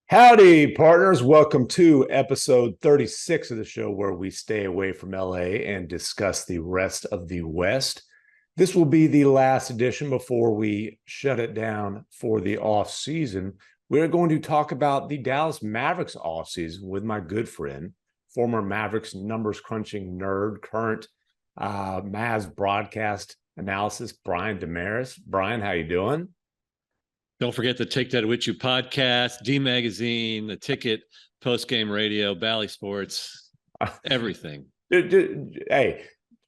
Howdy, partners. Welcome to episode 36 of the show where we stay away from LA and discuss the rest of the West. This will be the last edition before we shut it down for the off season. We're going to talk about the Dallas Mavericks off season with my good friend, former Mavericks numbers crunching nerd, current Mavs broadcast analysis, Brian Dameris. Brian, how you doing? Don't forget the Take That With You podcast, D Magazine, the Ticket, Post Game Radio, Bally Sports, everything. Hey,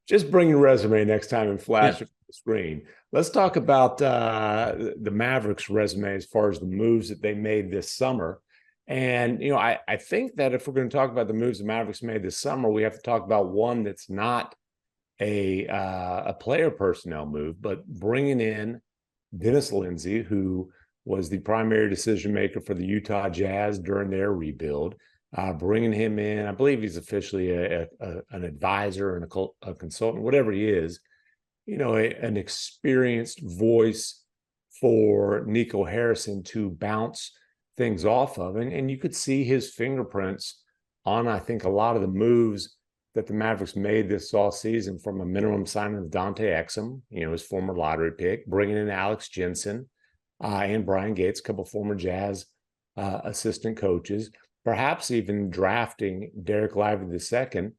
just bring your resume next time and flash it on the screen. Let's talk about the Mavericks resume as far as the moves that they made this summer. And, I think that if we're going to talk about the moves the Mavericks made this summer, we have to talk about one that's not a player personnel move, but bringing in Dennis Lindsey, who was the primary decision maker for the Utah Jazz during their rebuild, bringing him in. I believe he's officially an advisor and a consultant, whatever he is, an experienced voice for Nico Harrison to bounce things off of. And you could see his fingerprints on, I think, a lot of the moves that the Mavericks made this offseason, from a minimum signing of Dante Exum, his former lottery pick, bringing in Alex Jensen and Brian Gates, a couple of former Jazz assistant coaches, perhaps even drafting Dereck Lively II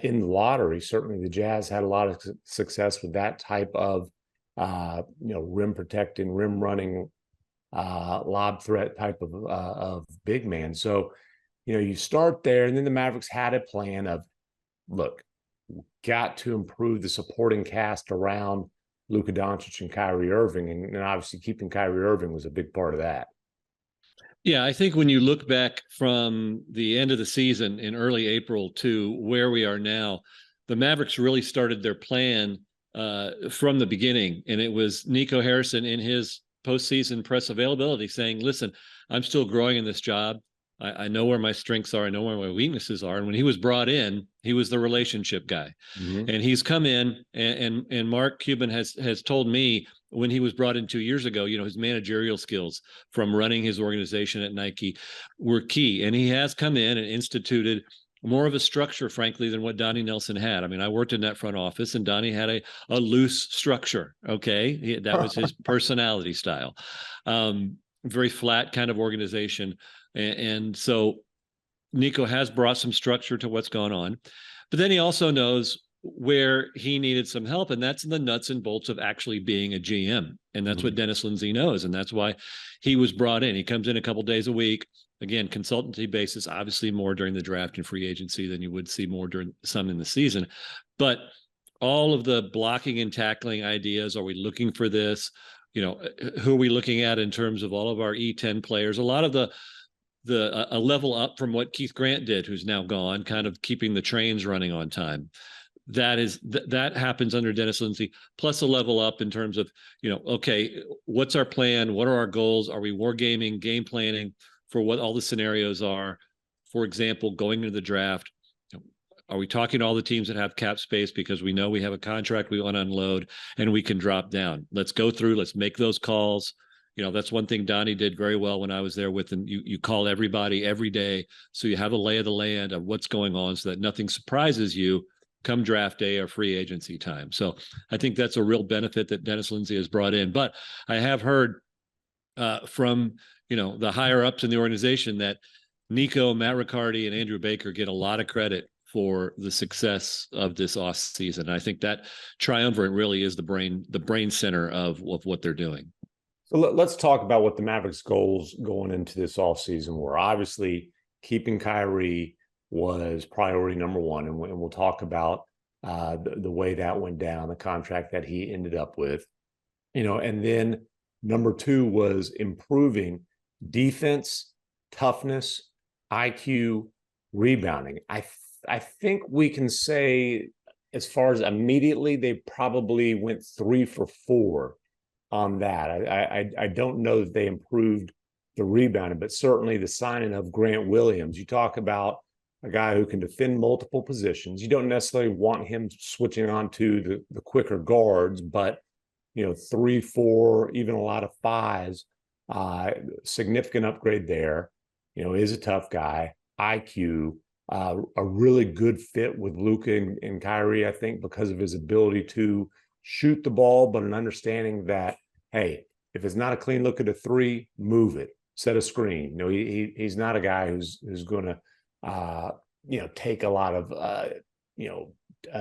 in the lottery. Certainly the Jazz had a lot of success with that type of, rim protecting, rim running, lob threat type of big man. So, you start there, and then the Mavericks had a plan of, look, got to improve the supporting cast around Luka Doncic and Kyrie Irving, and obviously keeping Kyrie Irving was a big part of that. Yeah, I think when you look back from the end of the season in early April to where we are now, the Mavericks really started their plan from the beginning, and it was Nico Harrison in his postseason press availability saying, listen, I'm still growing in this job. I know where my strengths are. I know where my weaknesses are. And when he was brought in, he was the relationship guy. Mm-hmm. And he's come in, and Mark Cuban has told me when he was brought in 2 years ago, his managerial skills from running his organization at Nike were key. And he has come in and instituted more of a structure, frankly, than what Donnie Nelson had. I mean, I worked in that front office, and Donnie had a loose structure. Okay. That was his personality style. Very flat kind of organization. And so Nico has brought some structure to what's gone on, but then he also knows where he needed some help, and that's in the nuts and bolts of actually being a GM. And that's what Dennis Lindsey knows, and that's why he was brought in. He comes in a couple days a week, again, consultancy basis, obviously more during the draft and free agency than you would see more during some in the season. But all of the blocking and tackling ideas, are we looking for this? Who are we looking at in terms of all of our E10 players? A lot of a level up from what Keith Grant did, who's now gone, kind of keeping the trains running on time. That happens under Dennis Lindsey, plus a level up in terms of, okay, what's our plan? What are our goals? Are we wargaming, game planning for what all the scenarios are? For example, going into the draft, are we talking to all the teams that have cap space because we know we have a contract we want to unload and we can drop down? Let's go through, let's make those calls. That's one thing Donnie did very well when I was there with him. You call everybody every day, so you have a lay of the land of what's going on, so that nothing surprises you come draft day or free agency time. So I think that's a real benefit that Dennis Lindsey has brought in. But I have heard from the higher ups in the organization that Nico, Matt Riccardi, and Andrew Baker get a lot of credit for the success of this off season. I think that triumvirate really is the brain center of what they're doing. So let's talk about what the Mavericks' goals going into this offseason were. Obviously, keeping Kyrie was priority number one, and we'll talk about the way that went down, the contract that he ended up with. And then number two was improving defense, toughness, IQ, rebounding. I think we can say, as far as immediately, they probably went 3 for 4 on that. I don't know that they improved the rebounding, but certainly the signing of Grant Williams. You talk about a guy who can defend multiple positions. You don't necessarily want him switching on to the quicker guards, but 3, 4, even a lot of 5s, significant upgrade there. is a tough guy, IQ, a really good fit with Luka and Kyrie, I think, because of his ability to shoot the ball, but an understanding that, hey, if it's not a clean look at a three, move it, set a screen. He's not a guy who's going to, take a lot of,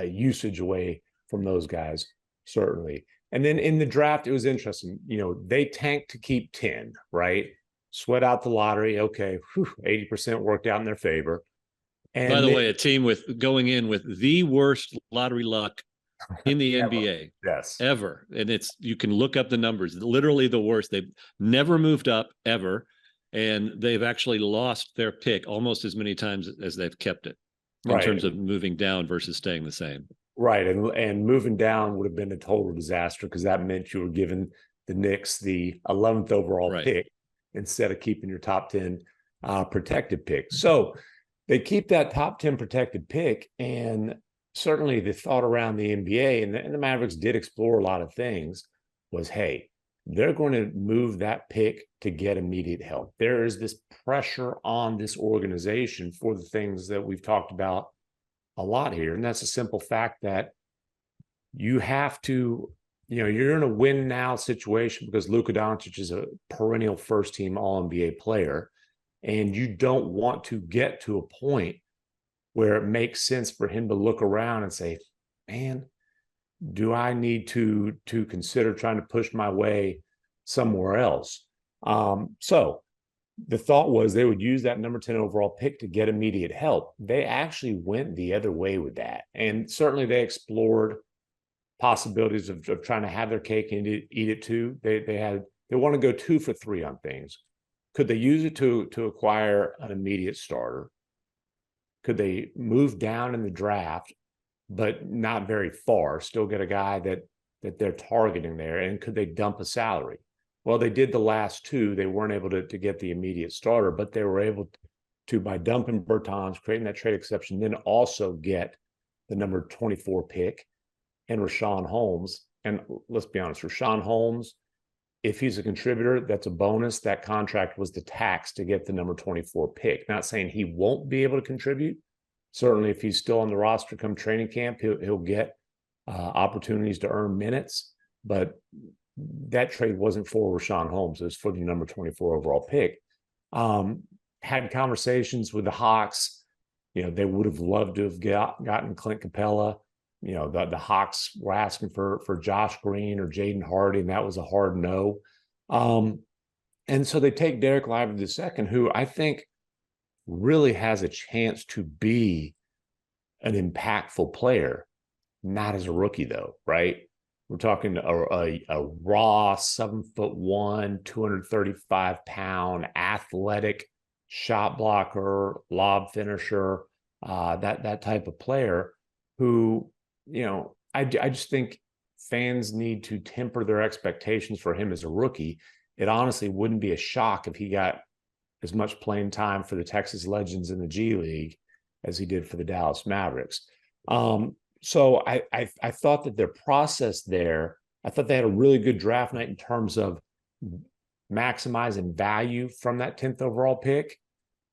usage away from those guys, certainly. And then in the draft, it was interesting. They tanked to keep 10, right? Sweat out the lottery. Okay, 80% worked out in their favor. And by the way, a team with going in with the worst lottery luck in the ever. NBA. Yes. Ever. And you can look up the numbers, literally the worst. They've never moved up ever. And they've actually lost their pick almost as many times as they've kept it in terms of moving down versus staying the same. Right. And moving down would have been a total disaster because that meant you were giving the Knicks the 11th overall pick instead of keeping your top 10 protected pick. So they keep that top 10 protected pick. And certainly the thought around the NBA, and the Mavericks did explore a lot of things, was, hey, they're going to move that pick to get immediate help. There is this pressure on this organization for the things that we've talked about a lot here. And that's a simple fact that you have to, you're in a win now situation because Luka Doncic is a perennial first team All-NBA player. And you don't want to get to a point where it makes sense for him to look around and say, man, do I need to consider trying to push my way somewhere else? So the thought was they would use that number 10 overall pick to get immediate help. They actually went the other way with that. And certainly they explored possibilities of trying to have their cake and eat it too. They want to go 2 for 3 on things. Could they use it to acquire an immediate starter? Could they move down in the draft, but not very far, still get a guy that they're targeting there? And could they dump a salary? Well, they did the last 2. They weren't able to get the immediate starter, but they were able to, by dumping Bertans, creating that trade exception, then also get the number 24 pick and Richaun Holmes. And let's be honest, Richaun Holmes, if he's a contributor, that's a bonus. That contract was the tax to get the number 24 pick. Not saying he won't be able to contribute. Certainly, if he's still on the roster come training camp, he'll get opportunities to earn minutes. But that trade wasn't for Richaun Holmes. It was for the number 24 overall pick. Had conversations with the Hawks. They would have loved to have gotten Clint Capella. The Hawks were asking for Josh Green or Jaden Hardy, and that was a hard no. And so they take Dereck Lively II, who I think really has a chance to be an impactful player, not as a rookie though, right? We're talking a raw 7'1", 235-pound athletic shot blocker, lob finisher, that type of player who, I just think fans need to temper their expectations for him as a rookie. It honestly wouldn't be a shock if he got as much playing time for the Texas Legends in the G League as he did for the Dallas Mavericks. So I thought that their process there, I thought they had a really good draft night in terms of maximizing value from that 10th overall pick.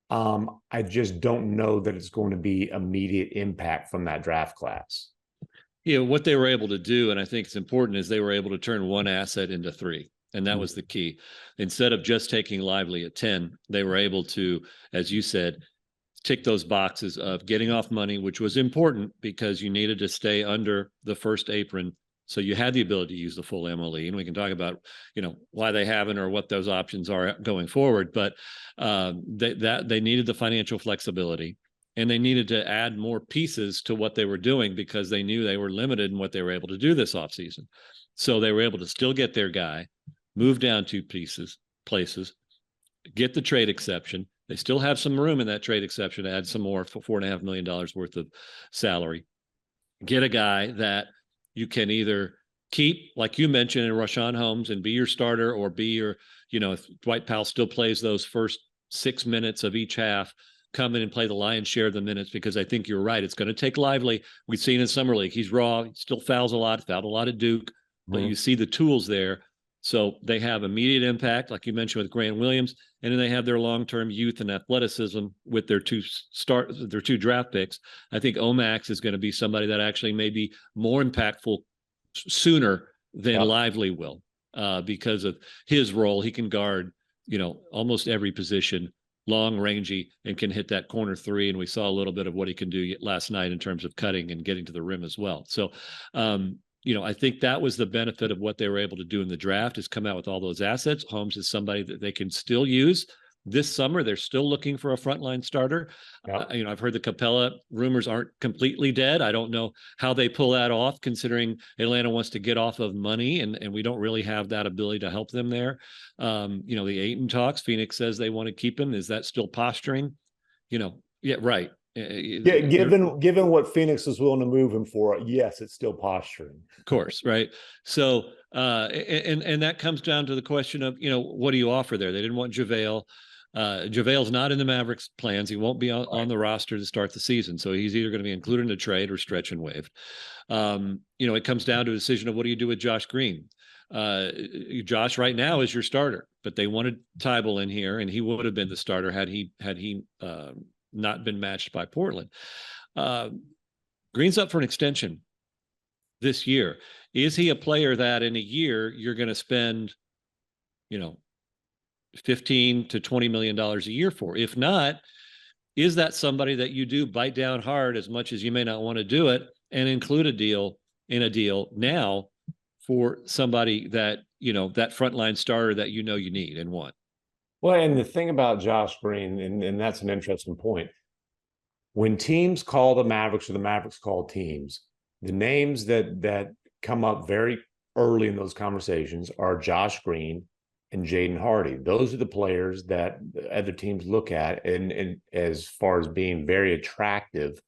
I just don't know that it's going to be immediate impact from that draft class. What they were able to do, and I think it's important, is they were able to turn one asset into 3. And that was the key. Instead of just taking Lively at 10, they were able to, as you said, tick those boxes of getting off money, which was important because you needed to stay under the first apron. So you had the ability to use the full MLE. And we can talk about, why they haven't or what those options are going forward. But they needed the financial flexibility. And they needed to add more pieces to what they were doing because they knew they were limited in what they were able to do this offseason. So they were able to still get their guy, move down 2 places, get the trade exception. They still have some room in that trade exception to add some more for $4.5 million worth of salary. Get a guy that you can either keep, like you mentioned, in Richaun Holmes and be your starter, or be your, if Dwight Powell still plays those first 6 minutes of each half, come in and play the lion's share of the minutes, because I think you're right. It's going to take Lively. We've seen in Summer League, he's raw, he still fouls a lot, fouled a lot at Duke, but you see the tools there. So they have immediate impact, like you mentioned with Grant Williams, and then they have their long-term youth and athleticism with their two draft picks. I think Omax is going to be somebody that actually may be more impactful sooner than Lively will, because of his role. He can guard, almost every position, long, rangy, and can hit that corner three. And we saw a little bit of what he can do last night in terms of cutting and getting to the rim as well. So, I think that was the benefit of what they were able to do in the draft, is come out with all those assets. Holmes is somebody that they can still use this summer. They're still looking for a frontline starter. Yep. I've heard the Capella rumors aren't completely dead. I don't know how they pull that off, considering Atlanta wants to get off of money, and we don't really have that ability to help them there. The Ayton talks, Phoenix says they want to keep him. Is that still posturing? Yeah, right. Yeah, given what Phoenix is willing to move him for, yes, it's still posturing. Of course, right? So, and that comes down to the question of, what do you offer there? They didn't want JaVale. JaVale's not in the Mavericks plans. He won't be on the roster to start the season. So he's either going to be included in a trade or stretch and waived. It comes down to a decision of what do you do with Josh Green? Josh right now is your starter, but they wanted Tybal in here, and he would have been the starter had he not been matched by Portland. Green's up for an extension this year. Is he a player that in a year you're going to spend, $15 to $20 million a year for? If not, is that somebody that you do bite down hard, as much as you may not want to do it, and include a deal now for somebody that, that frontline starter that you need and want? Well, and the thing about Josh Green, and that's an interesting point. When teams call the Mavericks or the Mavericks call teams, the names that come up very early in those conversations are Josh Green and Jaden Hardy. Those are the players that other teams look at and as far as being very attractive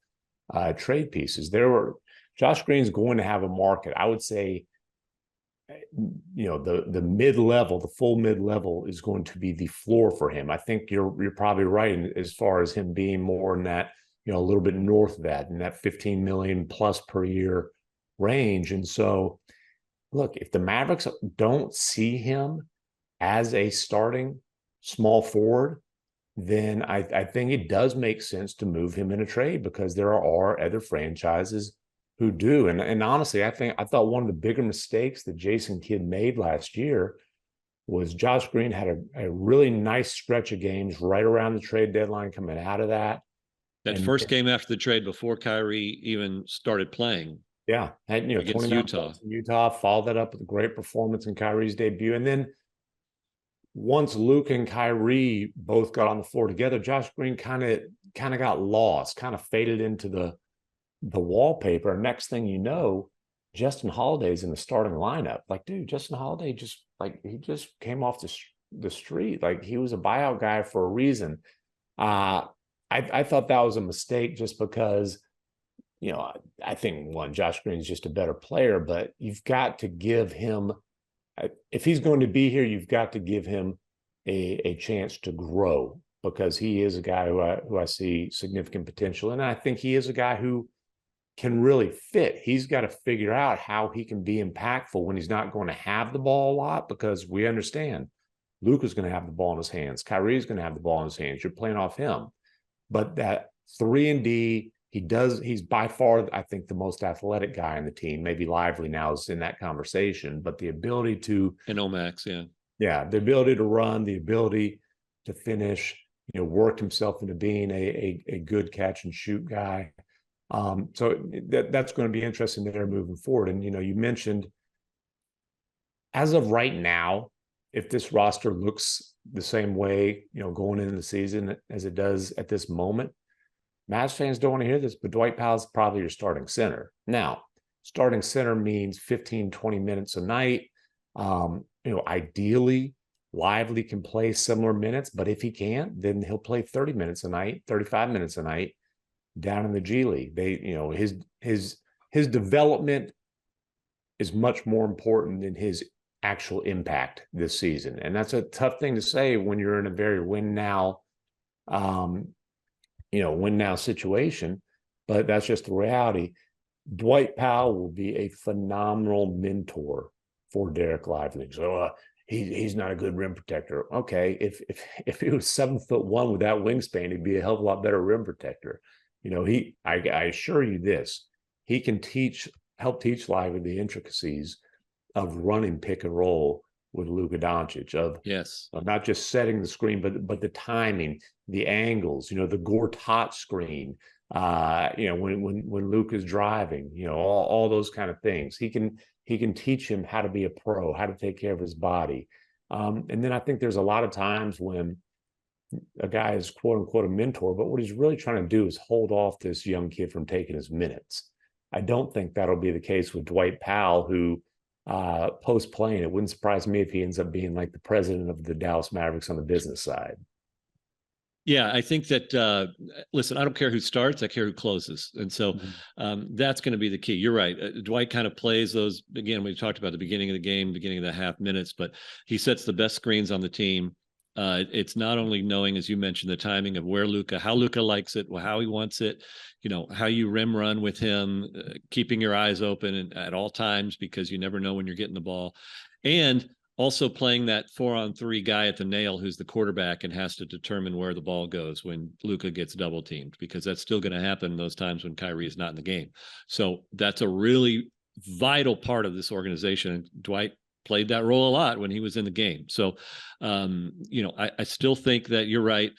trade pieces. Josh Green's going to have a market. I would say, the mid-level, the full mid-level is going to be the floor for him. I think you're probably right as far as him being more in that, a little bit north of that, in that 15 million plus per year range. And so, look, if the Mavericks don't see him as a starting small forward, then I think it does make sense to move him in a trade, because there are other franchises who do. And honestly, I thought one of the bigger mistakes that Jason Kidd made last year was Josh Green had a really nice stretch of games right around the trade deadline coming out of that. That first game after the trade, before Kyrie even started playing. Yeah. Had, against Utah, followed that up with a great performance in Kyrie's debut. And then once Luka and Kyrie both got on the floor together, Josh Green kind of got lost, kind of faded into the wallpaper. Next thing you know, Justin Holiday's in the starting lineup. Like, dude, Justin Holiday he just came off the street. Like, he was a buyout guy for a reason. I thought that was a mistake, just because, I think, one, Josh Green's just a better player, but you've got to give him, if he's going to be here, you've got to give him a chance to grow, because he is a guy who I see significant potential. And I think he is a guy who can really fit. He's got to figure out how he can be impactful when he's not going to have the ball a lot, because we understand Luka's going to have the ball in his hands. Kyrie's going to have the ball in his hands. You're playing off him. But that 3-and-D, he's by far, I think, the most athletic guy on the team. Maybe Lively now is in that conversation, but the ability to... And Omax, yeah. Yeah, the ability to run, the ability to finish, worked himself into being a good catch and shoot guy. So that's going to be interesting there moving forward. And, you mentioned, as of right now, if this roster looks the same way, going into the season as it does at this moment, Mavs fans don't want to hear this, but Dwight Powell's probably your starting center. Now, starting center means 15, 20 minutes a night. Ideally, Lively can play similar minutes, but if he can't, then he'll play 30 minutes a night, 35 minutes a night down in the G League. His development is much more important than his actual impact this season. And that's a tough thing to say when you're in a very win now situation, but that's just the reality. Dwight Powell will be a phenomenal mentor for Dereck Lively. So he's not a good rim protector. Okay, if he was 7'1" with that wingspan, he'd be a hell of a lot better rim protector. You know, I assure you this, he can help teach Lively the intricacies of running pick and roll with Luka Doncic, of not just setting the screen, but the timing, the angles, you know, the Gortat screen, you know, when Luka's driving, you know, all those kind of things. He can teach him how to be a pro, how to take care of his body. And then I think there's a lot of times when a guy is quote unquote a mentor, but what he's really trying to do is hold off this young kid from taking his minutes. I don't think that'll be the case with Dwight Powell, who post playing, it wouldn't surprise me if he ends up being like the president of the Dallas Mavericks on the business side. Yeah, I think that, listen, I don't care who starts, I care who closes. And so that's going to be the key. You're right. Dwight kind of plays those, again, we talked about the beginning of the game, beginning of the half minutes, but he sets the best screens on the team. It's not only knowing, as you mentioned, the timing of how Luka likes it, how he wants it, you know, how you rim run with him, keeping your eyes open at all times, because you never know when you're getting the ball. And also playing that 4-on-3 guy at the nail who's the quarterback and has to determine where the ball goes when Luka gets double teamed, because that's still going to happen those times when Kyrie is not in the game. So that's a really vital part of this organization. And Dwight played that role a lot when he was in the game. So, you know, I still think that you're right.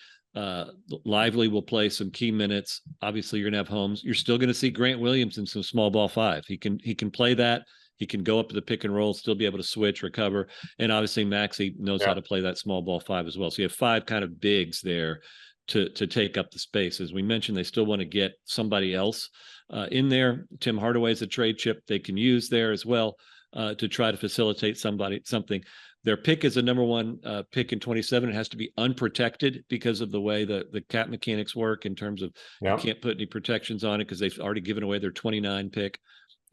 Lively will play some key minutes. Obviously, you're going to have Holmes. You're still going to see Grant Williams in some small ball 5. He can play that. He can go up to the pick and roll, still be able to switch, recover. And obviously Maxey knows how to play that small ball 5 as well. So you have 5 kind of bigs there to take up the space. As we mentioned, they still want to get somebody else in there. Tim Hardaway's a trade chip they can use there as well to try to facilitate something. Their pick is a number 1 pick in 27. It has to be unprotected because of the way the cap mechanics work in terms of you can't put any protections on it because they've already given away their 29 pick.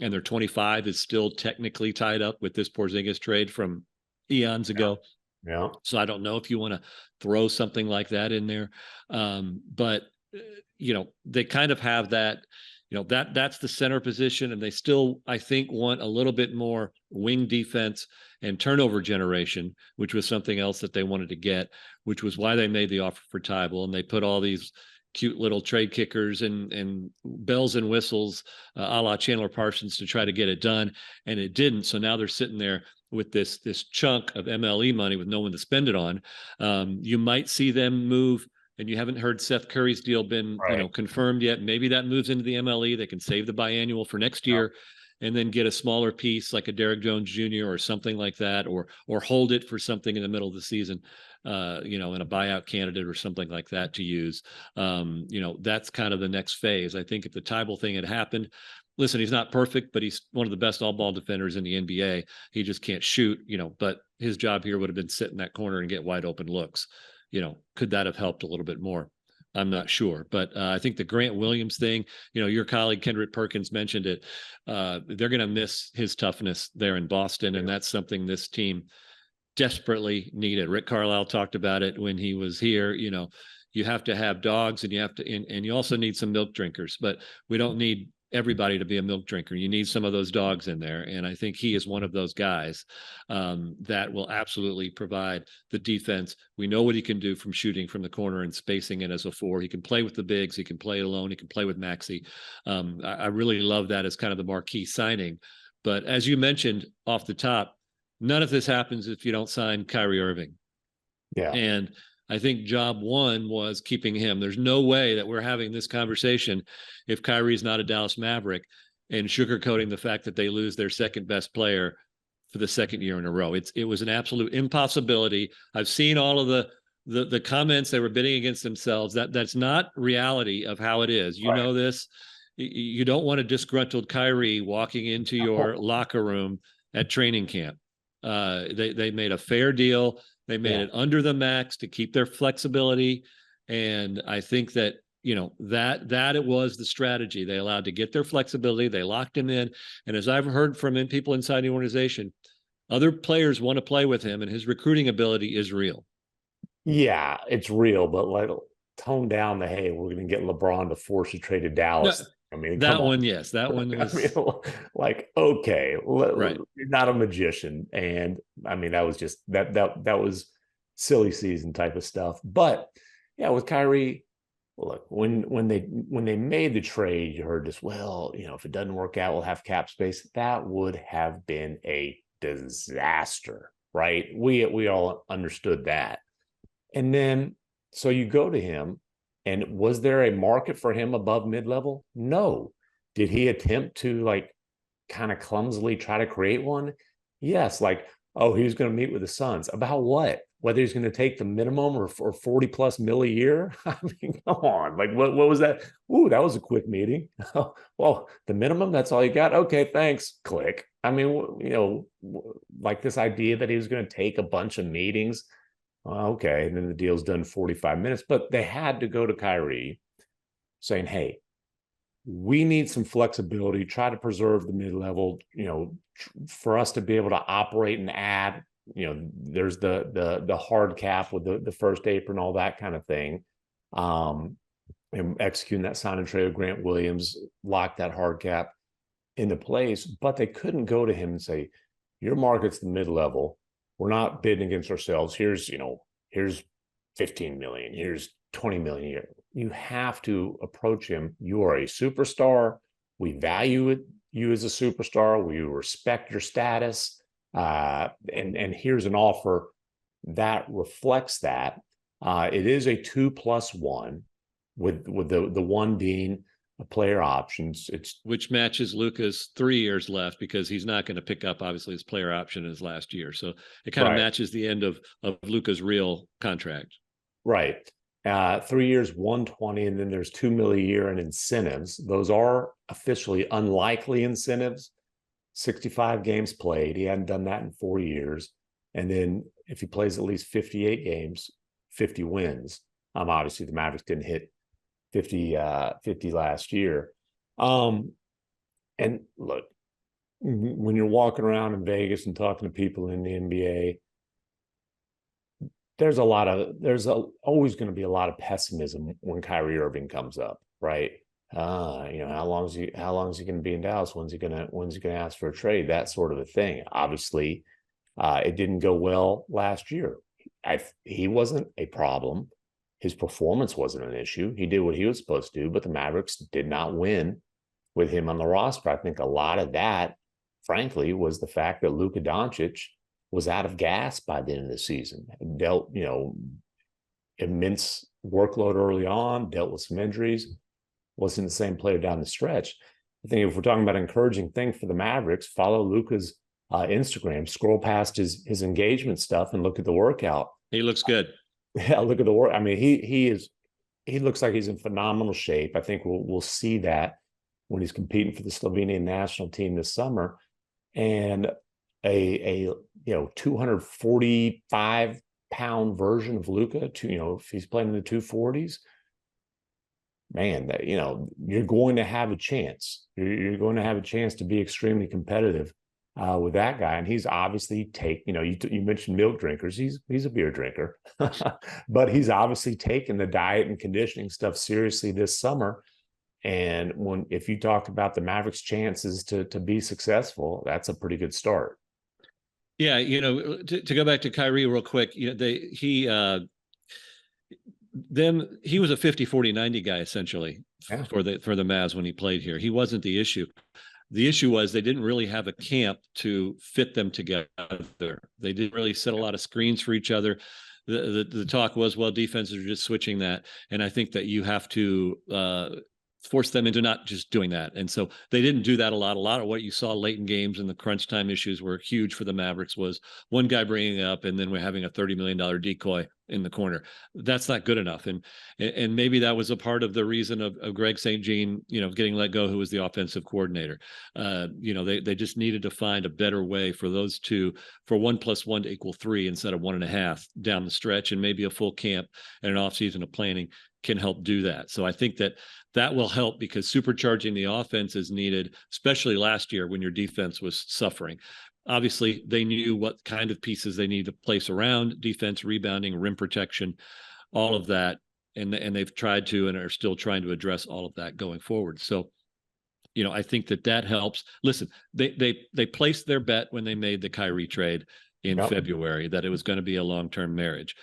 And their 25 is still technically tied up with this Porzingis trade from eons ago. Yeah. So I don't know if you want to throw something like that in there. But, you know, they kind of have that, you know, that's the center position. And they still, I think, want a little bit more wing defense and turnover generation, which was something else that they wanted to get, which was why they made the offer for Tybal. And they put all these cute little trade kickers and bells and whistles a la Chandler Parsons to try to get it done. And it didn't. So now they're sitting there with this chunk of MLE money with no one to spend it on. You might see them move, and you haven't heard Seth Curry's deal been confirmed yet. Maybe that moves into the MLE. They can save the biannual for next year and then get a smaller piece like a Derrick Jones Jr. or something like that, or hold it for something in the middle of the season. You know, in a buyout candidate or something like that to use. You know, that's kind of the next phase. I think if the Tybal thing had happened, listen, he's not perfect, but he's one of the best all-ball defenders in the NBA. He just can't shoot, you know, but his job here would have been sit in that corner and get wide open looks. You know, could that have helped a little bit more? I'm not sure. But I think the Grant Williams thing, you know, your colleague Kendrick Perkins mentioned it. They're going to miss his toughness there in Boston, and that's something this team desperately needed. Rick Carlisle talked about it when he was here. You know, you have to have dogs, and you have to, and you also need some milk drinkers, but we don't need everybody to be a milk drinker. You need some of those dogs in there. And I think he is one of those guys that will absolutely provide the defense. We know what he can do from shooting from the corner and spacing it as a 4. He can play with the bigs. He can play alone. He can play with Maxey. I really love that as kind of the marquee signing. But as you mentioned off the top, none of this happens if you don't sign Kyrie Irving. Yeah. And I think job 1 was keeping him. There's no way that we're having this conversation if Kyrie's not a Dallas Maverick and sugarcoating the fact that they lose their second best player for the second year in a row. It was an absolute impossibility. I've seen all of the comments. They were bidding against themselves. That's not reality of how it is. You know this. You don't want a disgruntled Kyrie walking into your locker room at training camp. They made a fair deal. They made it under the max to keep their flexibility. And I think that, you know, that it was the strategy. They allowed to get their flexibility. They locked him in. And as I've heard from people inside the organization, other players want to play with him, and his recruiting ability is real. Yeah, it's real, but tone down the, hey, we're going to get LeBron to force a trade to Dallas. I mean, come That on. one, yes, that one I mean, was like, okay, right. you're not a magician, and I mean, that was just that was silly season type of stuff. But yeah, with Kyrie, look, when they made the trade, you heard this. Well, if it doesn't work out, we'll have cap space. That would have been a disaster, right? We all understood that, and then so you go to him, and was there a market for him above mid level? No. Did he attempt to like kind of clumsily try to create one? Yes, like, oh, he was going to meet with the Suns. About what? Whether he's going to take the minimum or 40 plus mil a year? I mean, come on. Like, what was that? Ooh, that was a quick meeting. Well, the minimum, that's all you got? Okay, thanks. Click. I mean, like this idea that he was going to take a bunch of meetings. Okay. And then the deal's done 45 minutes, but they had to go to Kyrie saying, hey, we need some flexibility, try to preserve the mid-level, for us to be able to operate and add, there's the hard cap with the first apron, all that kind of thing. And executing that sign and trade with Grant Williams, lock that hard cap into place, but they couldn't go to him and say, your market's the mid-level. We're not bidding against ourselves. Here's 15 million, here's 20 million a year. You have to approach him. You are a superstar. We value you as a superstar. We respect your status. And here's an offer that reflects that. It is a 2+1 with the one being a player options. It's which matches Luka's 3 years left because he's not going to pick up obviously his player option in his last year. So it kind of matches the end of Luka's real contract. Right. 3 years, 120, and then there's $2 million a year in incentives. Those are officially unlikely incentives. 65 games played. He hadn't done that in 4 years. And then if he plays at least 58 games, 50 wins. Obviously, the Mavericks didn't hit 50 last year. And look, when you're walking around in Vegas and talking to people in the NBA, there's always going to be a lot of pessimism when Kyrie Irving comes up, right? How long is he going to be in Dallas? When's he going to ask for a trade? That sort of a thing. Obviously, it didn't go well last year. He wasn't a problem. His performance wasn't an issue. He did what he was supposed to do, but the Mavericks did not win with him on the roster. I think a lot of that, frankly, was the fact that Luka Doncic was out of gas by the end of the season. Dealt, immense workload early on, dealt with some injuries, wasn't the same player down the stretch. I think if we're talking about an encouraging thing for the Mavericks, follow Luka's Instagram, scroll past his engagement stuff and look at the workout. He looks good. Yeah, look at the work. I mean, he looks like he's in phenomenal shape. I think we'll see that when he's competing for the Slovenian national team this summer. And a 245-pound version of Luka, if he's playing in the 240s, man, that you're going to have a chance. You're going to have a chance to be extremely competitive with that guy. And he's obviously you mentioned milk drinkers. He's a beer drinker, but he's obviously taken the diet and conditioning stuff seriously this summer. And if you talk about the Mavericks' chances to be successful, that's a pretty good start. Yeah, to go back to Kyrie real quick, he was a 50-40-90 guy essentially for the Mavs when he played here. He wasn't the issue. The issue was they didn't really have a camp to fit them together. They didn't really set a lot of screens for each other. The talk was, well, defenses are just switching that. And I think that you have to force them into not just doing that. And so they didn't do that a lot. A lot of what you saw late in games and the crunch time issues were huge for the Mavericks was one guy bringing up and then we're having a $30 million decoy in the corner. That's not good enough. And maybe that was a part of the reason of Greg St. Jean, getting let go, who was the offensive coordinator. They just needed to find a better way for those two, for 1+1 to equal 3 instead of 1.5 down the stretch, and maybe a full camp and an offseason of planning can help do that. So I think that will help because supercharging the offense is needed, especially last year when your defense was suffering. Obviously, they knew what kind of pieces they need to place around defense, rebounding, rim protection, all of that. And they've tried to and are still trying to address all of that going forward. So I think that helps. Listen, they placed their bet when they made the Kyrie trade in February that it was going to be a long-term marriage.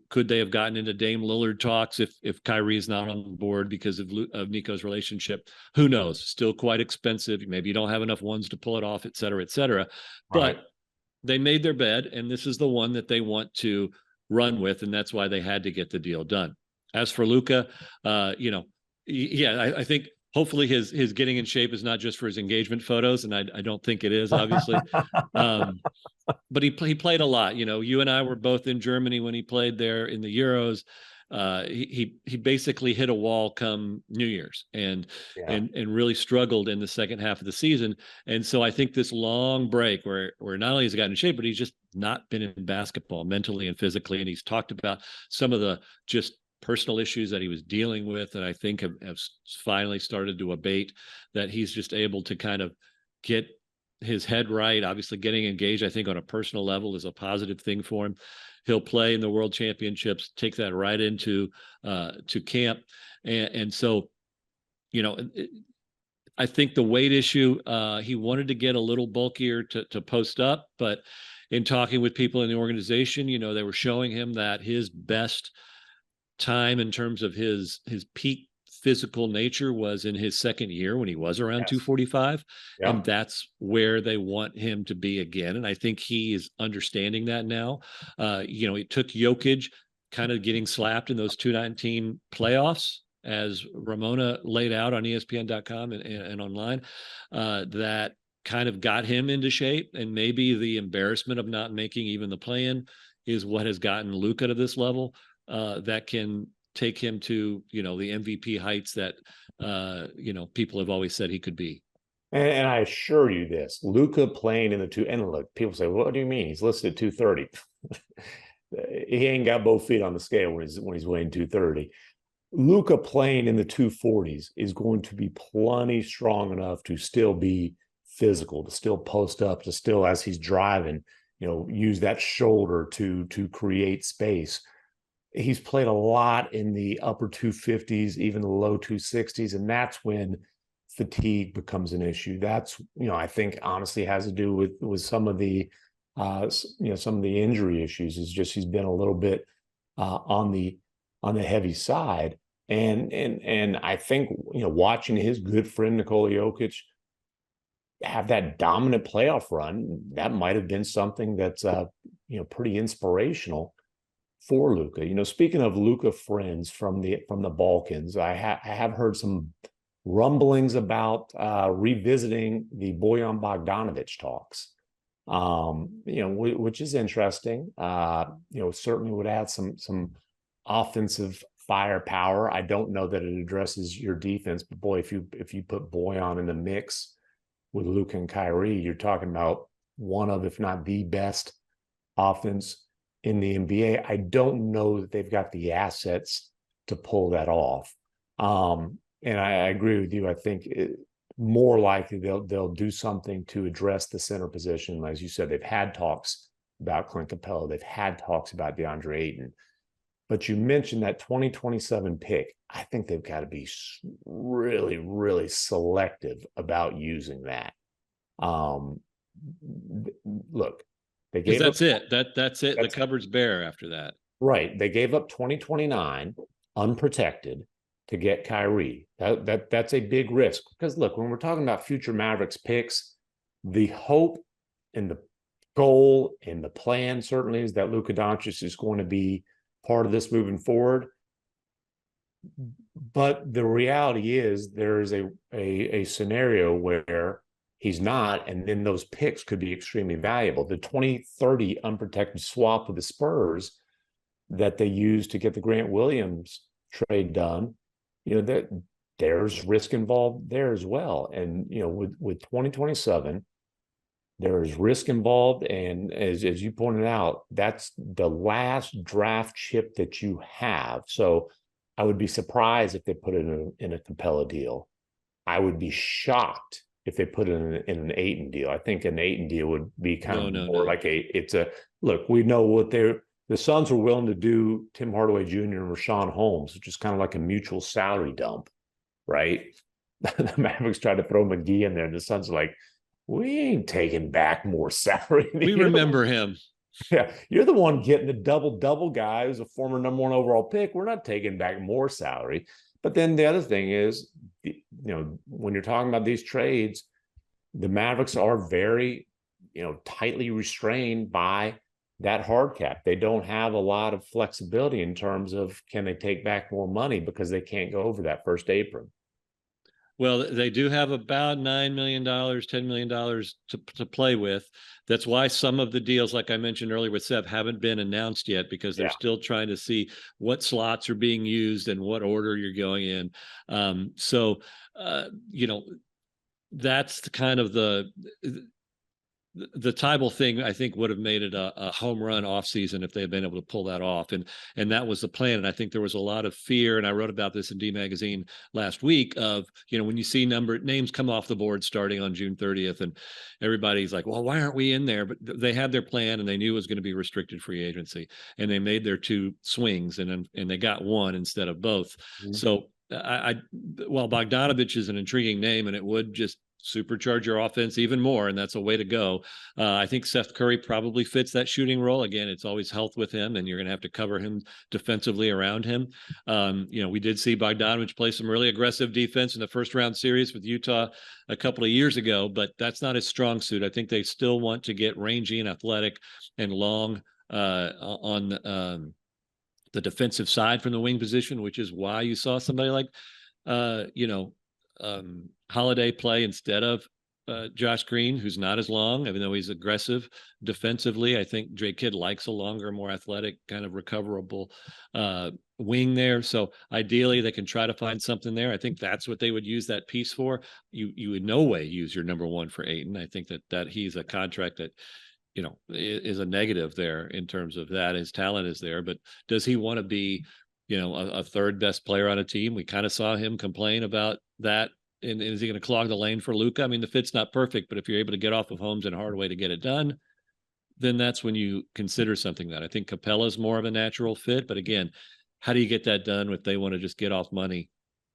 Could they have gotten into Dame Lillard talks if Kyrie is not on board because of Nico's relationship? Who knows? Still quite expensive. Maybe you don't have enough ones to pull it off, et cetera, et cetera. Right. But they made their bed, and this is the one that they want to run with, and that's why they had to get the deal done. As for Luka, I think hopefully his getting in shape is not just for his engagement photos, and I don't think it is, obviously. But he played a lot. You and I were both in Germany when he played there in the Euros. He basically hit a wall come New Year's and really struggled in the second half of the season. And so I think this long break where not only has he gotten in shape, but he's just not been in basketball mentally and physically. And he's talked about some of the just personal issues that he was dealing with that I think have finally started to abate, that he's just able to kind of get his head right. Obviously getting engaged, I think on a personal level is a positive thing for him. He'll play in the World Championships, take that right into to camp. And so, I think the weight issue, he wanted to get a little bulkier to post up, but in talking with people in the organization, they were showing him that his best time in terms of his peak physical nature was in his second year when he was around 245. And that's where they want him to be again. And I think he is understanding that now. It took Jokic kind of getting slapped in those 2019 playoffs, as Ramona laid out on ESPN.com and online, that kind of got him into shape. And maybe the embarrassment of not making even the play-in is what has gotten Luka to this level that can take him to, the MVP heights that, people have always said he could be. And I assure you this, Luka playing in the two, and look, people say, what do you mean? He's listed at 230. He ain't got both feet on the scale when he's weighing 230. Luka playing in the 240s is going to be plenty strong enough to still be physical, to still post up, to still, as he's driving, use that shoulder to create space. He's played a lot in the upper 250s, even the low 260s, and that's when fatigue becomes an issue. That's, I think honestly has to do with some of the, some of the injury issues. Is just he's been a little bit on the heavy side, and I think watching his good friend Nikola Jokic have that dominant playoff run, that might have been something that's pretty inspirational for Luka. Speaking of Luka friends from the Balkans, I have heard some rumblings about revisiting the Bojan Bogdanovic talks, which is interesting. Certainly would add some offensive firepower. I don't know that it addresses your defense, but boy, if you put Bojan in the mix with Luka and Kyrie, you're talking about one of, if not the best offense in the NBA. I don't know that they've got the assets to pull that off. And I agree with you. I think more likely they'll do something to address the center position. As you said, they've had talks about Clint Capella. They've had talks about DeAndre Ayton. But you mentioned that 2027 pick. I think they've got to be really, really selective about using that. Look, they gave that's it. That's it. The cupboard's bare after that. Right. They gave up 2029 unprotected to get Kyrie. That's a big risk, because look, when we're talking about future Mavericks picks, the hope and the goal and the plan certainly is that Luka Doncic is going to be part of this moving forward. But the reality is there is a scenario where he's not, and then those picks could be extremely valuable. The 2030 unprotected swap with the Spurs that they used to get the Grant Williams trade done, that there's risk involved there as well. And with 2027, there is risk involved, and as you pointed out, that's the last draft chip that you have. So I would be surprised if they put it in a Capella deal. I would be shocked if they put it in an Ayton deal. I think an Ayton deal would be kind of more like look, we know what the Suns were willing to do Tim Hardaway Jr. and Rashawn Holmes, which is kind of like a mutual salary dump, right? the Mavericks tried to throw McGee in there, and the Suns are like, we ain't taking back more salary. We remember him. Yeah, you're the one getting the double guy who's a former #1 overall pick. We're not taking back more salary. But then the other thing is, when you're talking about these trades, the Mavericks are very, tightly restrained by that hard cap. They don't have a lot of flexibility in terms of can they take back more money because they can't go over that first apron. Well, they do have about $9 million, $10 million to play with. That's why some of the deals, like I mentioned earlier with Seth, haven't been announced yet, because they're still trying to see what slots are being used and what order you're going in. That's the kind of the Tybal thing, I think, would have made it a home run offseason if they had been able to pull that off. And that was the plan. And I think there was a lot of fear, and I wrote about this in D Magazine last week, of, when you see names come off the board starting on June 30th, and everybody's like, well, why aren't we in there? But they had their plan, and they knew it was going to be restricted free agency. And they made their two swings, and they got one instead of both. Mm-hmm. So while Bogdanovich is an intriguing name, and it would just supercharge your offense even more, and that's a way to go. I think Seth Curry probably fits that shooting role. Again, it's always health with him, and you're going to have to cover him defensively around him. We did see Bogdanovich play some really aggressive defense in the first round series with Utah a couple of years ago, but that's not his strong suit. I think they still want to get rangy and athletic and long on the defensive side from the wing position, which is why you saw somebody like Holiday play instead of Josh Green, who's not as long, even though he's aggressive defensively. I think Dre Kidd likes a longer, more athletic, kind of recoverable wing there. So ideally, they can try to find something there. I think that's what they would use that piece for. You in no way use your #1 for Ayton. I think that he's a contract that is a negative there in terms of that. His talent is there, but does he want to be a third best player on a team? We kind of saw him complain about that. And is he going to clog the lane for Luka? I mean, the fit's not perfect, but if you're able to get off of Holmes and Hardaway to get it done, then that's when you consider something that I think Capella's more of a natural fit. But again, how do you get that done if they want to just get off money,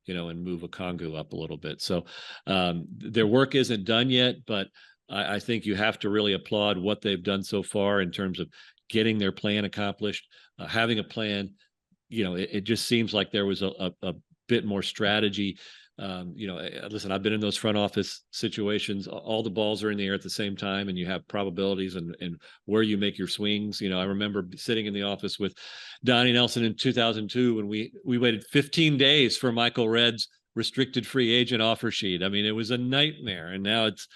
and move Okongwu up a little bit? So their work isn't done yet, but I think you have to really applaud what they've done so far in terms of getting their plan accomplished, having a plan. It just seems like there was a bit more strategy. Listen, I've been in those front office situations. All the balls are in the air at the same time, and you have probabilities and where you make your swings. I remember sitting in the office with Donnie Nelson in 2002 when we waited 15 days for Michael Redd's restricted free agent offer sheet. I mean, it was a nightmare. And now it's,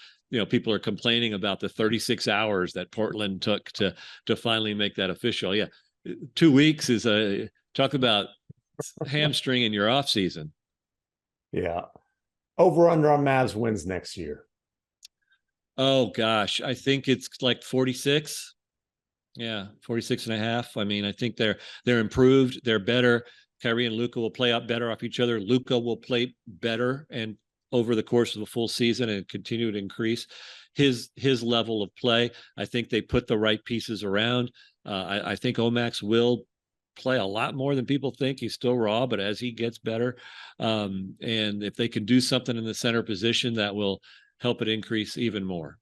people are complaining about the 36 hours that Portland took to finally make that official. Yeah. 2 weeks is talk about hamstringing your off season. Yeah. Over under on Mavs wins next year. Oh gosh. I think it's like 46. Yeah. 46.5. I mean, I think they're improved. They're better. Kyrie and Luka will play out better off each other. Luka will play better and over the course of the full season and continue to increase his level of play. I think they put the right pieces around. I think Omax will play a lot more than people think. He's still raw, but as he gets better, and if they can do something in the center position, that will help it increase even more.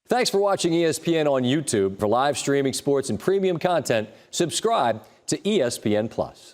Thanks for watching ESPN on YouTube. For live streaming sports and premium content, subscribe to ESPN Plus.